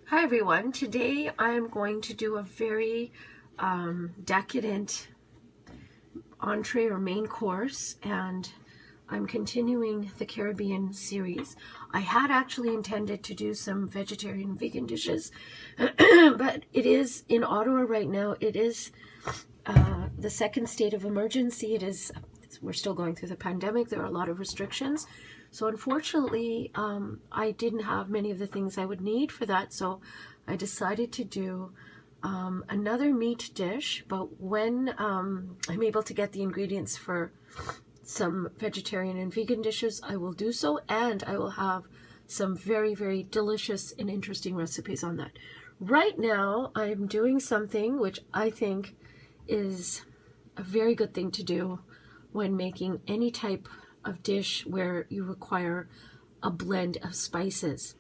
Hi everyone, today I'm going to do a very decadent entree or main course, and I'm continuing the Caribbean series. I had actually intended to do some vegetarian and vegan dishes, but it is in Ottawa right now. It is the second state of emergency. We're still going through the pandemic. There are a lot of restrictions. So unfortunately, I didn't have many of the things I would need for that. So I decided to do another meat dish. But when I'm able to get the ingredients for some vegetarian and vegan dishes, I will do so. And I will have some very, very delicious and interesting recipes on that. Right now, I'm doing something which I think is a very good thing to do when making any type of dish where you require a blend of spices.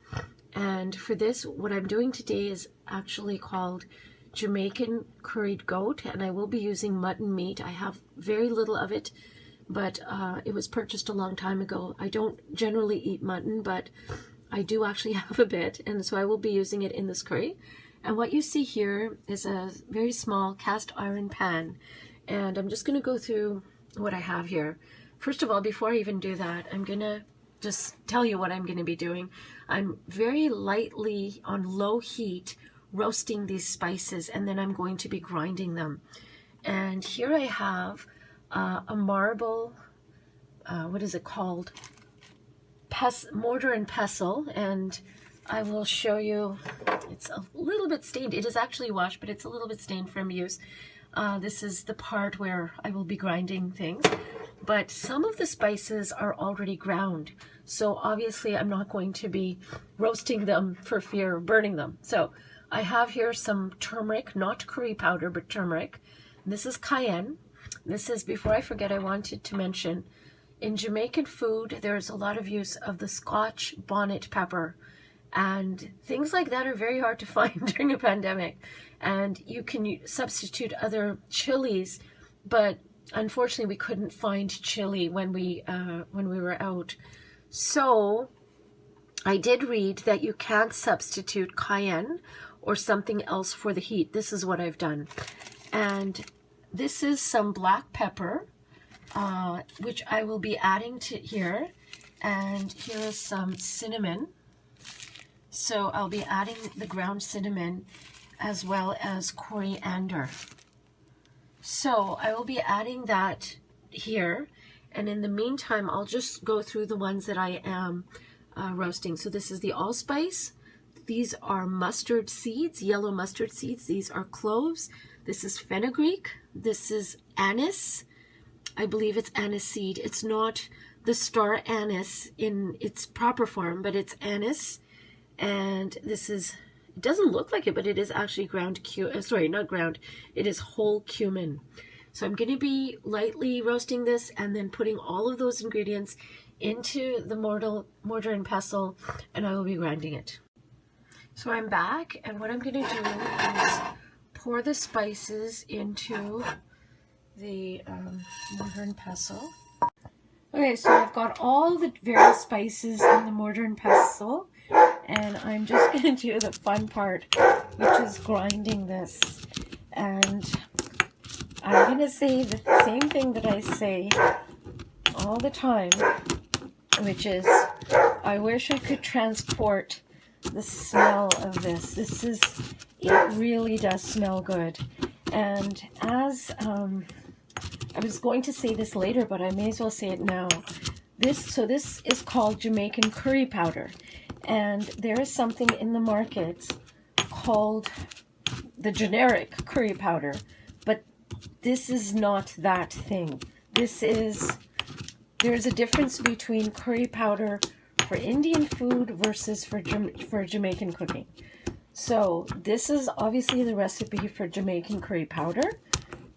And for this, what I'm doing today is actually called Jamaican curried goat, and I will be using mutton meat. I have very little of it, but it was purchased a long time ago. I don't generally eat mutton, but I do actually have a bit, and so I will be using it in this curry. And what you see here is a very small cast iron pan, and I'm just going to go through what I have here. First of all, before I even do that, I'm going to just tell you what I'm going to be doing. I'm very lightly on low heat roasting these spices, and then I'm going to be grinding them. And here I have a marble, what is it called? Mortar and pestle, and I will show you. It's a little bit stained. It is actually washed, but it's a little bit stained from use. This is the part where I will be grinding things. But some of the spices are already ground, so obviously I'm not going to be roasting them for fear of burning them. So I have here some turmeric, not curry powder, but turmeric. This is cayenne. This is, before I forget, I wanted to mention, in Jamaican food, there's a lot of use of the Scotch bonnet pepper. And things like that are very hard to find during a pandemic. And you can substitute other chilies, but unfortunately we couldn't find chili when we were out. So I did read that you can't substitute cayenne or something else for the heat. This is what I've done. And this is some black pepper, which I will be adding to here. And here is some cinnamon. So I'll be adding the ground cinnamon as well as coriander. So I will be adding that here. And in the meantime, I'll just go through the ones that I am roasting. So this is the allspice. These are mustard seeds, yellow mustard seeds. These are cloves. This is fenugreek. This is anise. I believe it's aniseed. It's not the star anise in its proper form, but it's anise. And this is, it doesn't look like it, but it is actually ground sorry, not ground, it is whole cumin. So I'm going to be lightly roasting this and then putting all of those ingredients into the mortar and pestle, and I will be grinding it. So I'm back, and what I'm going to do is pour the spices into the mortar and pestle. Okay, so I've got all the various spices in the mortar and pestle, and I'm just going to do the fun part, which is grinding this. And I'm going to say the same thing that I say all the time, which is, I wish I could transport the smell of this. It really does smell good. And as, I was going to say this later, but I may as well say it now. This is called Jamaican curry powder. And there is something in the market called the generic curry powder, but this is not that thing. There's a difference between curry powder for Indian food versus for Jamaican cooking. So this is obviously the recipe for Jamaican curry powder,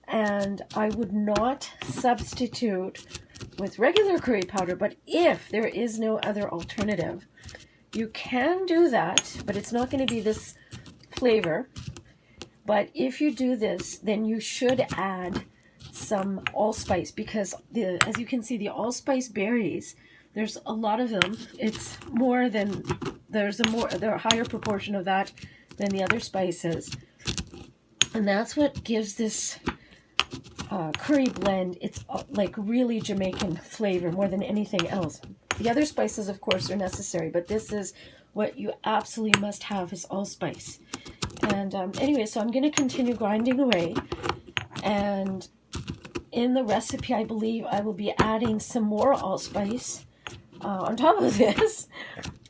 and I would not substitute with regular curry powder, but if there is no other alternative, you can do that, but it's not going to be this flavor. But if you do this, then you should add some allspice, because as you can see, the allspice berries, there's a lot of them. It's more than, there's a higher proportion of that than the other spices. And that's what gives this curry blend, it's like really Jamaican flavor more than anything else. The other spices, of course, are necessary, but this is what you absolutely must have, is allspice. And anyway, so I'm going to continue grinding away. And in the recipe, I believe I will be adding some more allspice on top of this.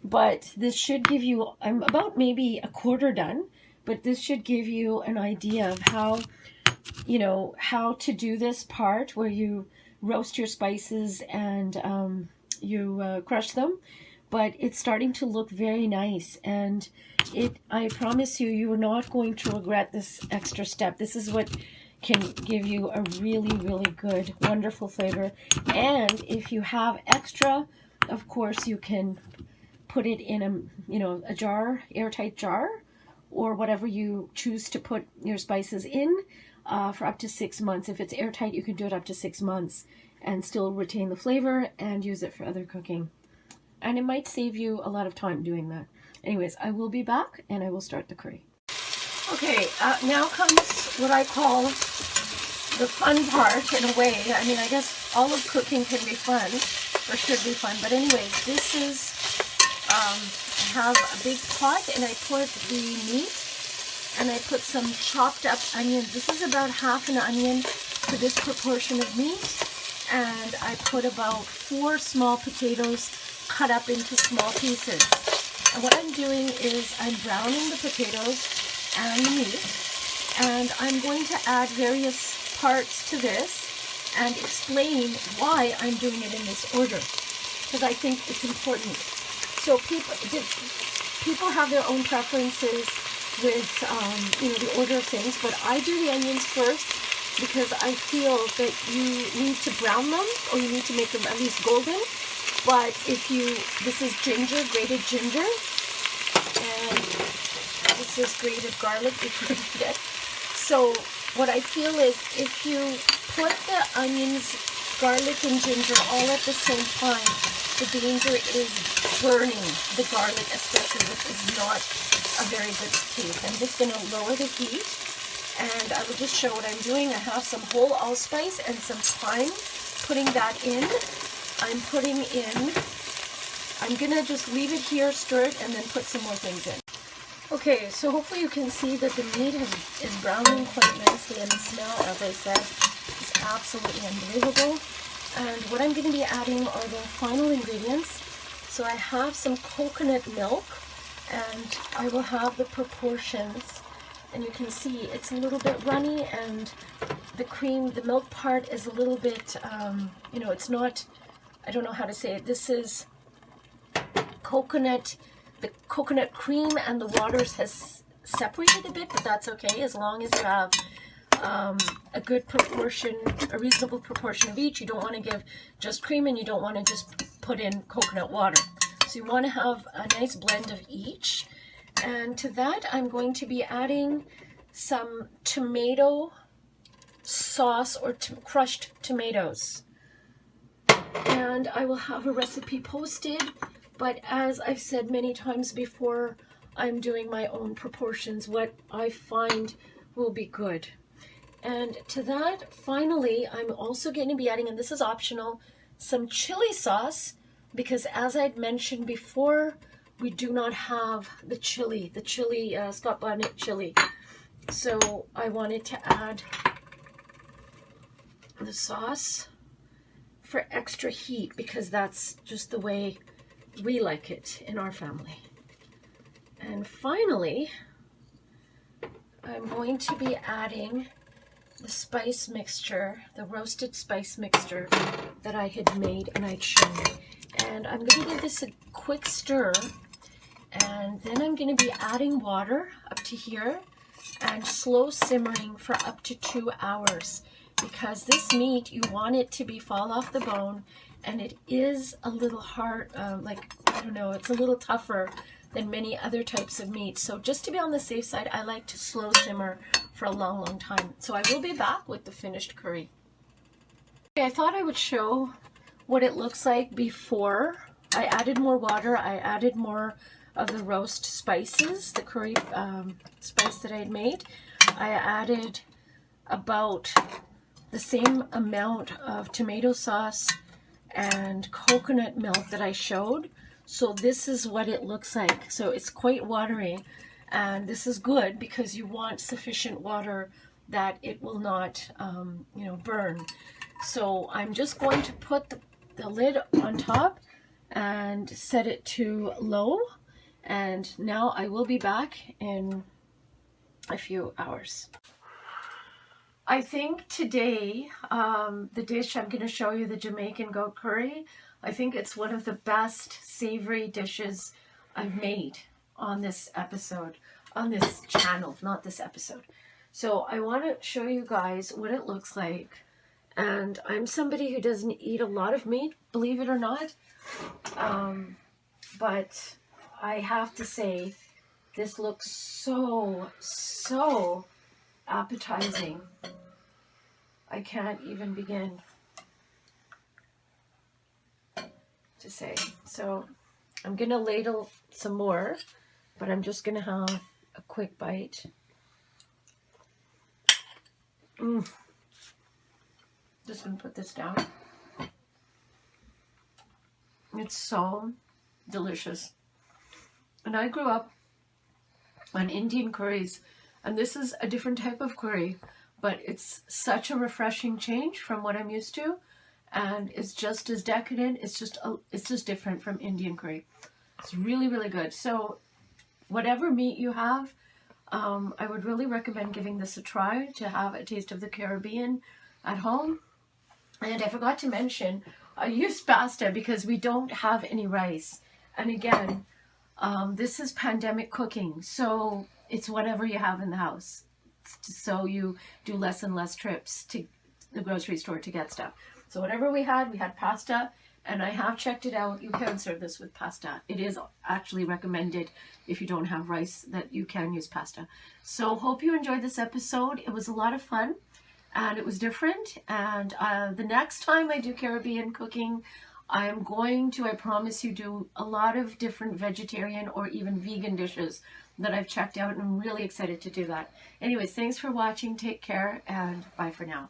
But this should give you, I'm about maybe a quarter done, but this should give you an idea of how, you know, how to do this part where you roast your spices and you crush them. But it's starting to look very nice, and I promise you, you are not going to regret this extra step. This is what can give you a really, really good, wonderful flavor. And if you have extra, of course, you can put it in a jar, airtight jar, or whatever you choose to put your spices in for up to 6 months. If it's airtight, you can do it up to 6 months and still retain the flavor and use it for other cooking. And it might save you a lot of time doing that. Anyways, I will be back and I will start the curry. Okay, now comes what I call the fun part in a way. I mean, I guess all of cooking can be fun, or should be fun. But anyways, this is, I have a big pot and I put the meat and I put some chopped up onions. This is about half an onion for this proportion of meat. And I put about 4 small potatoes cut up into small pieces. And what I'm doing is I'm browning the potatoes and the meat, and I'm going to add various parts to this and explain why I'm doing it in this order, because I think it's important. So people have their own preferences with the order of things, but I do the onions first because I feel that you need to brown them, or you need to make them at least golden. But this is ginger, grated ginger, and this is grated garlic before you forget. So what I feel is if you put the onions, garlic, and ginger all at the same time, the danger is burning the garlic, especially, which is not a very good taste. I'm just going to lower the heat, and I will just show what I'm doing. I have some whole allspice and some thyme, putting that in. I'm going to just leave it here, stir it, and then put some more things in. Okay, so hopefully you can see that the meat is browning quite nicely, and the smell, as I said, is absolutely unbelievable. And what I'm going to be adding are the final ingredients. So I have some coconut milk, and I will have the proportions. And you can see it's a little bit runny, and the milk part is a little bit, it's not, I don't know how to say it. This is coconut, the coconut cream and the waters has separated a bit, but that's okay as long as you have a good proportion, a reasonable proportion of each. You don't want to give just cream, and you don't want to just put in coconut water. So you want to have a nice blend of each. And to that, I'm going to be adding some tomato sauce, or crushed tomatoes. And I will have a recipe posted, but as I've said many times before, I'm doing my own proportions, what I find will be good. And to that, finally, I'm also going to be adding, and this is optional, some chili sauce, because as I'd mentioned before, we do not have the chili Scott Bonnet chili. So I wanted to add the sauce for extra heat, because that's just the way we like it in our family. And finally, I'm going to be adding the spice mixture, the roasted spice mixture that I had made and I'd shown you. And I'm going to give this a quick stir, and then I'm going to be adding water up to here and slow simmering for up to 2 hours, because this meat, you want it to fall off the bone, and it is a little hard, it's a little tougher than many other types of meat. So just to be on the safe side, I like to slow simmer for a long, long time. So I will be back with the finished curry. Okay, I thought I would show what it looks like before. I added more water, I added more of the roast spices, the curry spice that I had made. I added about the same amount of tomato sauce and coconut milk that I showed. So this is what it looks like. So it's quite watery, and this is good because you want sufficient water that it will not, burn. So I'm just going to put the lid on top and set it to low. And now I will be back in a few hours. I think today, the dish I'm going to show you, the Jamaican goat curry, I think it's one of the best savory dishes I've made on this episode, on this channel, not this episode. So I want to show you guys what it looks like. And I'm somebody who doesn't eat a lot of meat, believe it or not. But I have to say, this looks so appetizing. I can't even begin to say. So I'm going to ladle some more, but I'm just going to have a quick bite. Just going to put this down. It's so delicious. And I grew up on Indian curries, and this is a different type of curry, but it's such a refreshing change from what I'm used to, and it's just as decadent. It's just different from Indian curry. It's really good. So whatever meat you have, I would really recommend giving this a try to have a taste of the Caribbean at home. And I forgot to mention, I use pasta because we don't have any rice. And again, this is pandemic cooking, so it's whatever you have in the house. So you do less and less trips to the grocery store to get stuff. So whatever we had pasta, and I have checked it out. You can serve this with pasta. It is actually recommended if you don't have rice that you can use pasta. So hope you enjoyed this episode. It was a lot of fun, and it was different. And the next time I do Caribbean cooking, I'm going to, I promise you, do a lot of different vegetarian or even vegan dishes that I've checked out, and I'm really excited to do that. Anyways, thanks for watching. Take care, and bye for now.